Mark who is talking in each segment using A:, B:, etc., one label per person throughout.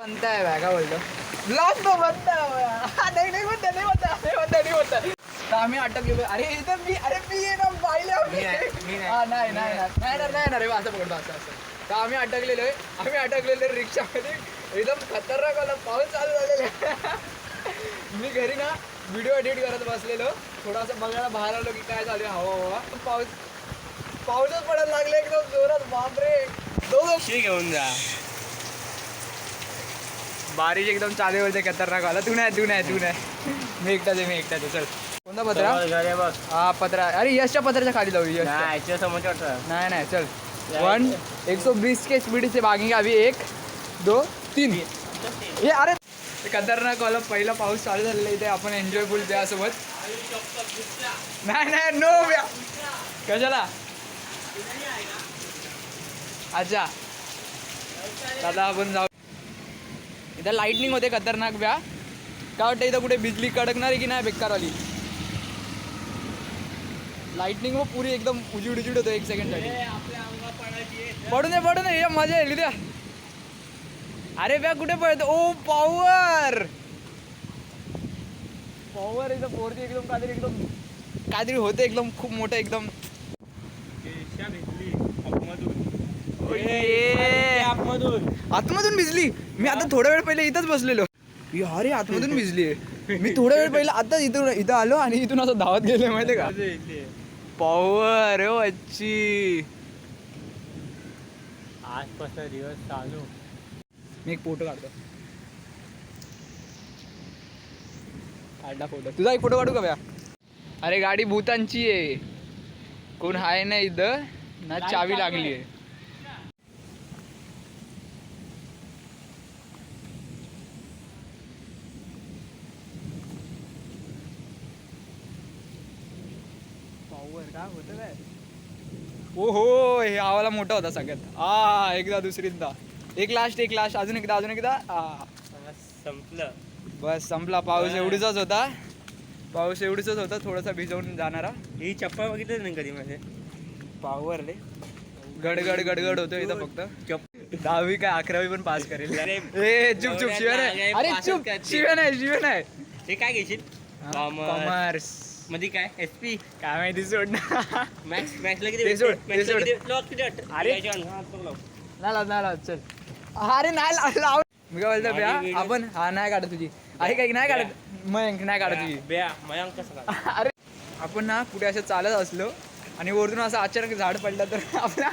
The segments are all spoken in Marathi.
A: बनताय काय बोलतो ब्लॉग तो बनता नाही तर आम्ही अटकलेलो. अरे इथं मी ये ना पाहिले नाही रे असं पकडतो असं तर आम्ही अटकलेलो रिक्षामध्ये. एकदम खतरनाक वाला पाऊस चालू झालेला. मी घरी ना व्हिडिओ एडिट करत बसलेलो, थोडासा बघायला बाहेर आलो की काय चालू आहे हवा पाऊसच पडायला लागले एकदम जोरात. बापरे दोघं
B: घेऊन जा.
A: बारिश एकदम चालू होते खतरनाक वाला. तू नाही मी एकटाच आहे चल. कोणता पत्रा? हा पत्रा. अरे यशच्या पत्राच्या खाली जाऊ. नाही चल. 120 के स्पीड से भागेंगे अभी. 1 2 3 हे अरे खतरनाक वाला पहिला पाऊस चालू झालेला इथे. आपण एन्जॉय फुल त्यासोबत. नाही नो ब्या कशाला. अच्छा आता आपण जाऊ. इथं लाईटनिंग होते खतरनाक ब्या. काय वाटतं इथं कुठे बिजली कडकणार आहे की नाही बेकारवाली. लाईटनिंग मग पुरी एकदम उजीड होतो 1 सेकंडसाठी. पडू दे हे मजा येईल द्या. अरे ब्या कुठे पडतो. ओ पॉवर इथं पोरती एकदम काहीतरी होते एकदम खूप मोठं एकदम. आतमधून भिजली. मी आता थोडा वेळ पहिले इथंच बसलेलो. अरे आतमधून भिजली. मी थोडा वेळ पहिले आता इथं आलो आणि इथून असं धावत गेले माहितीये का. पॉवर हो अच्छी.
B: आजपासून दिवस चालू.
A: मी एक फोटो काढतो. फोटो तुझा एक फोटो काढू का भैया. अरे गाडी भूतांची आहे. कोण आहे ना इथं ना चावी लागली आहे. काय होतं काय. ओहो हे आवाला मोठा होता सगळ्यात. एकदा दुसरीदा एक लास्ट अजून एकदा
B: संपलं.
A: बस संपला. पाऊस एवढीचाच होता थोडासा भिजवून जाणारा.
B: ही चप्पल बघितलं नाही कधी माझे.
A: पावर रे गडगड होतो इथं फक्त. 10वी काय 11वी पण पास करेल. चुप शिव्या नाही. अरे चुप शिव्या नाही.
B: हे काय घेशील.
A: कॉमर्स
B: मध्ये काय SP
A: काय माहिती सोड ना.
B: मॅथ्सला किती
A: ते सोड.
B: अरे
A: चल. अरे नाही लाव. मी काय बोलतो ब्या आपण नाही काढत तुझी. आहे काय नाही काढत. मयंक नाही काढत तुझी.
B: मयंक कसं.
A: अरे आपण ना कुठे असं चालत असलो आणि वरतून असं अचानक झाड पडलं तर आपल्या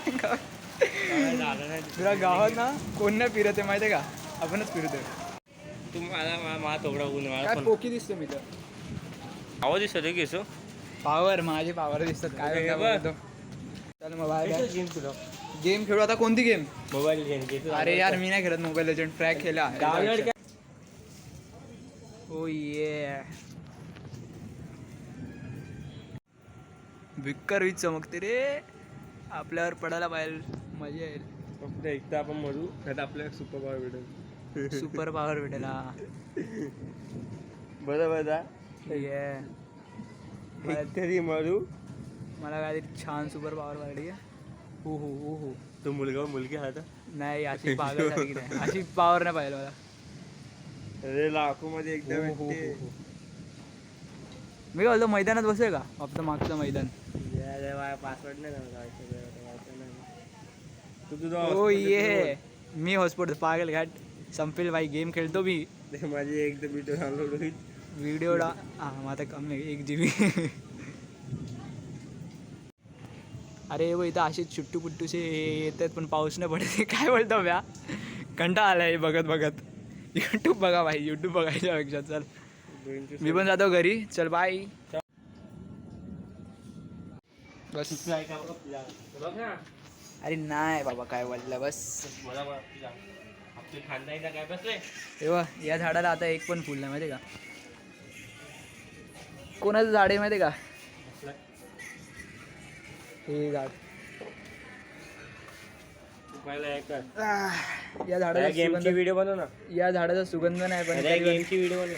A: तुला गावात ना कोण नाही फिरत आहे माहिती आहे का. आपणच फिरतोय.
B: तू मला तोडा
A: काय पोकी दिसतो मी तर.
B: आवाज दिसतो घेसो.
A: पावर माझे पावर दिसतात काय बोलतो. चल मग बाय. गेम खेळू आता. कोणती गेम.
B: Mobile game.
A: अरे यार मी नाही खेळत मोबाईल लेजेंड. ट्रॅक केला. ओ ये विक्कर वीज चमकते रे. आपल्यावर पडायला पाहिजे मजा येईल.
B: फक्त एकदा आपण मरू नाही तर आपल्याला सुपर पॉवर भेटेल.
A: सुपर पॉवर भेटेल.
B: बरोबर तरी मरू.
A: मला काहीतरी छान सुपर पॉवर वाटली. हो
B: तो मुलगी हा तर
A: नाही अशी पागल नाही. अशी पॉवर नाही पाहिजे मला.
B: अरे लाखो मध्ये एकदम.
A: मी काय बोलतो मैदानात बसूया का आपलं मागचं मैदान.
B: पासवर्ड नाही.
A: हो ये मी हॉटस्पॉट पागल घाट संपेल भाई. गेम खेळतो मी.
B: माझी एकदम व्हिडिओ डाउनलोड होईल.
A: व्हिडिओला आता कमी 1 GB. अरे वो इथं असे चुट्टू पुट्टूसे येतात पण पाऊस नाही पडत. काय बोलतो म्या कंटाळा आलाय बघत. यूट्यूब बघा भाई. यूट्यूब बघायच्या पेक्षा. चल मी पण जातो घरी. चल बाय. बस अरे नाही बाबा काय बोलला बस. तेव्हा या झाडाला आता एक पण फुल नाही माहिती का. कोणाचं झाड आहे माहिती का. हे झाड. या झाडाचा
B: गेमची व्हिडिओ बनव ना.
A: या झाडाचा सुगंध नाही पण
B: गेमची व्हिडिओ बनव.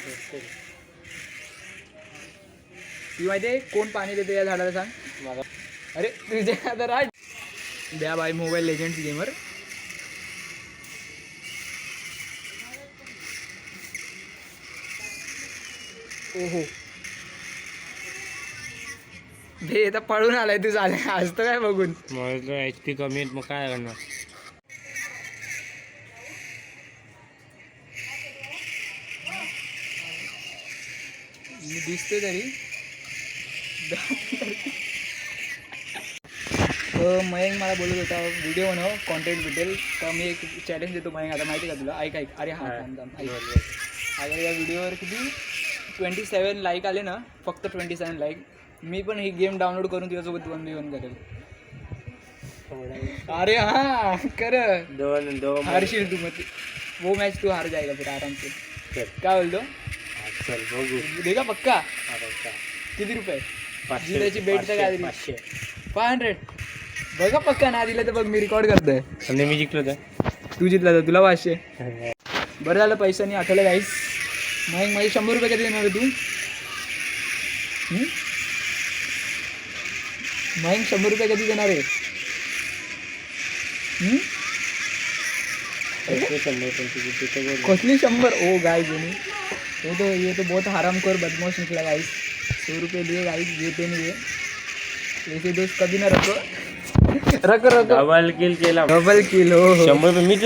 A: ती माहिती आहे कोण पाणी देते या झाडाला सांग. अरे तुझे आता राज द्या बाई मोबाईल लेजेंड्स गेमर. ओहो भे आता पळून आलाय तू झाले असतं काय बघून.
B: एच पी कमी आहेत मग काय करणार.
A: मी दिसते तरी. मयंक मला बोलत होता व्हिडिओ बनव कॉन्टेंट भेटेल तर मी एक चॅलेंज देतो मयंक आता माहिती का तुला. ऐक अरे हा अगर या व्हिडिओवर किती 27 लाईक आले ना फक्त 27 लाईक मी पण ही गेम डाउनलोड करून तुझ्यासोबत 1v1 करेल. अरे हा कर
B: दोन
A: हारशील तू मग वो मॅच तू हार जाएगा फिर आराम से. काय बोलतो
B: चल बघू.
A: दे का पक्का. किती रुपये त्याची बेट तर काय 500. बघा पक्का ना दिलं तर बघ मी रेकॉर्ड करतोय.
B: समजा मी जिंकलो तर
A: तू जितला तर तुला 500. बरं झालं पैसा नाही आठवलं गाईस. मग माझे 100 रुपये कधी देणार तू. मग 100 रुपये कधी देणार आहे. कसली 100. ओ गाइस ये तो बहुत हरामखोर बदमाश निकला गाइस. 100 रुपये लिए गाइस देते नहीं है. ऐसे दोस्त कभी ना रखो. रखो
B: डबल किल केला.
A: डबल किल हो.
B: 100 रुपये मी